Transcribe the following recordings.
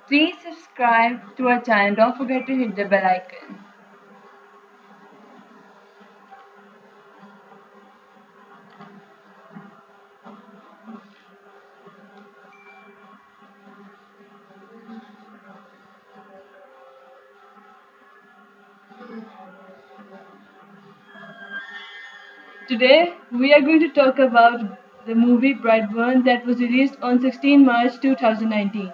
Please subscribe to our channel. Don't forget to hit the bell icon. Today, we are going to talk about the movie BRIGHTBURN that was released on 16 March 2019.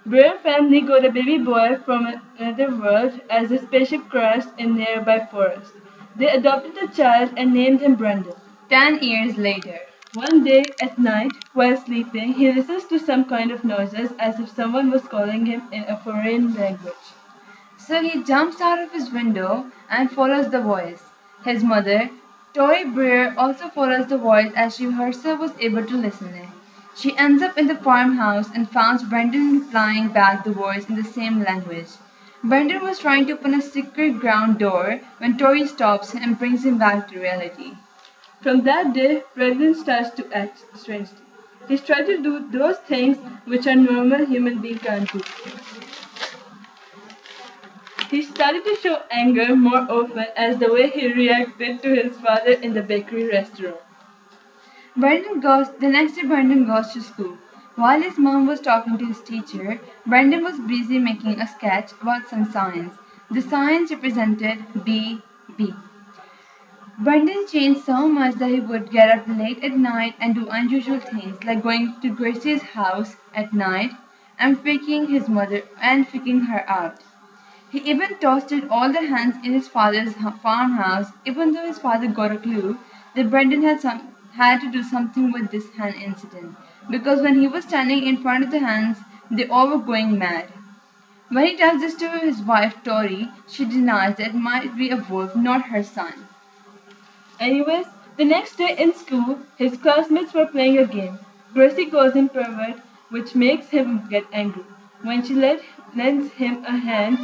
Blair family got a baby boy from another world as a spaceship crashed in nearby forest. They adopted the child and named him Brandon. 10 years later, one day at night, while sleeping, he listens to some kind of noises as if someone was calling him in a foreign language. So he jumps out of his window and follows the voice. His mother, Tori Breer, also follows the voice as she herself was able to listen in. She ends up in the farmhouse and finds Brendan replying back the voice in the same language. Brendan was trying to open a secret ground door when Tori stops him and brings him back to reality. From that day, Brendan starts to act strangely. He's trying to do those things which a normal human being can't do. He started to show anger more often as the way he reacted to his father in the bakery restaurant. The next day Brandon goes to school. While his mom was talking to his teacher, Brandon was busy making a sketch about some signs. The signs represented B, B. Brandon changed so much that he would get up late at night and do unusual things like going to Gracie's house at night and freaking her out. He even toasted all the hens in his father's farmhouse, even though his father got a clue that Brendan had to do something with this hen incident, because when he was standing in front of the hens, they all were going mad. When he tells this to his wife Tori, she denies that it might be a wolf, not her son. Anyways, the next day in school, his classmates were playing a game. Gracie calls him pervert, which makes him get angry. When she lends him a hand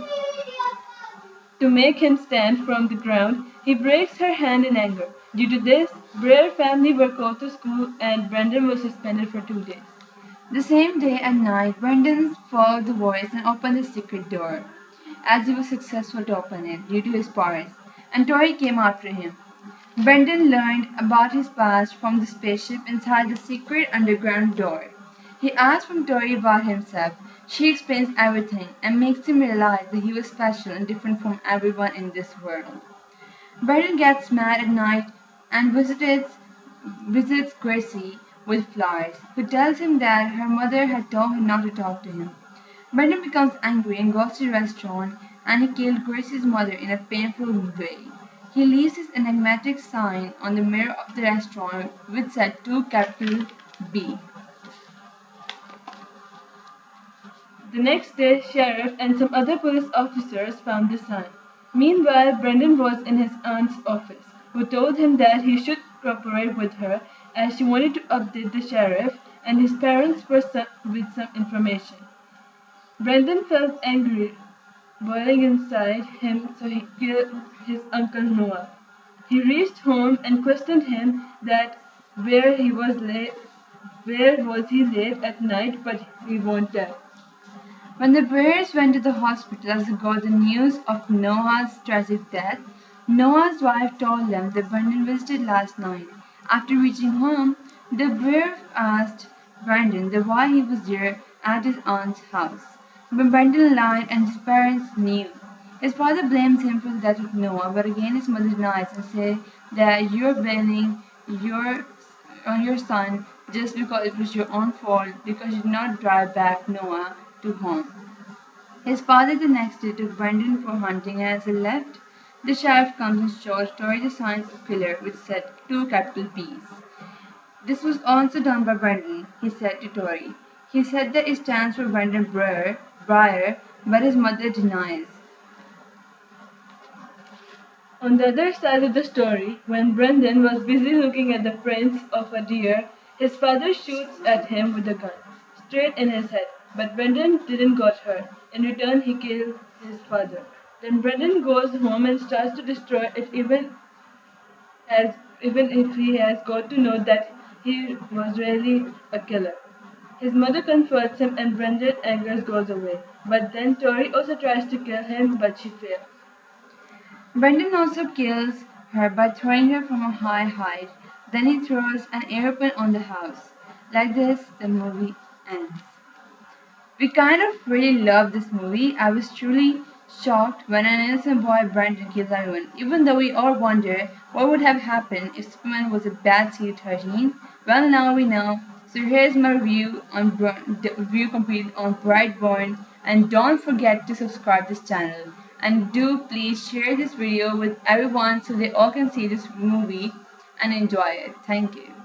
to make him stand from the ground, he breaks her hand in anger. Due to this, Breer family were called to school and Brendan was suspended for 2 days. The same day at night, Brendan followed the voice and opened the secret door, as he was successful to open it due to his powers, and Tori came after him. Brendan learned about his past from the spaceship inside the secret underground door. He asks from Tori about himself. She explains everything and makes him realize that he was special and different from everyone in this world. Brendan gets mad at night and visits Gracie with flowers, who tells him that her mother had told him not to talk to him. Brendan becomes angry and goes to the restaurant and he killed Gracie's mother in a painful way. He leaves his enigmatic sign on the mirror of the restaurant which said 2 capital B. The next day, sheriff and some other police officers found the sign. Meanwhile, Brendan was in his aunt's office, who told him that he should cooperate with her as she wanted to update the sheriff and his parents with some information. Brendan felt angry boiling inside him, so he killed his uncle Noah. He reached home and questioned him that where he was late, where was he late at night, but he won't tell. When the Breers went to the hospital as they got the news of Noah's tragic death, Noah's wife told them that Brendan visited last night. After reaching home, the Breer asked Brendan why he was there at his aunt's house. But Brendan lied and his parents knew. His father blames him for the death of Noah, but again his mother denies and says that you're blaming on your son just because it was your own fault because you did not drive back Noah to home. His father the next day took Brendan for hunting and as he left, the sheriff comes and shows Tori the signs of killer which said 2 capital B's. This was also done by Brendan, he said to Tori. He said that it stands for Brendan Breyer, but his mother denies. On the other side of the story, when Brendan was busy looking at the prints of a deer, his father shoots at him with a gun, straight in his head. But Brendan didn't get hurt. In return, he kills his father. Then Brendan goes home and starts to destroy it even if he has got to know that he was really a killer. His mother comforts him and Brendan's anger goes away. But then Tori also tries to kill him, but she fails. Brendan also kills her by throwing her from a high height. Then he throws an airplane on the house. Like this, the movie ends. We kind of really loved this movie. I was truly shocked when an innocent boy Brendan kills everyone, even though we all wonder what would have happened if Superman was a bad C-13. Well, now we know. So here's my review on review completed on Brightburn, and don't forget to subscribe this channel. And do please share this video with everyone so they all can see this movie and enjoy it. Thank you.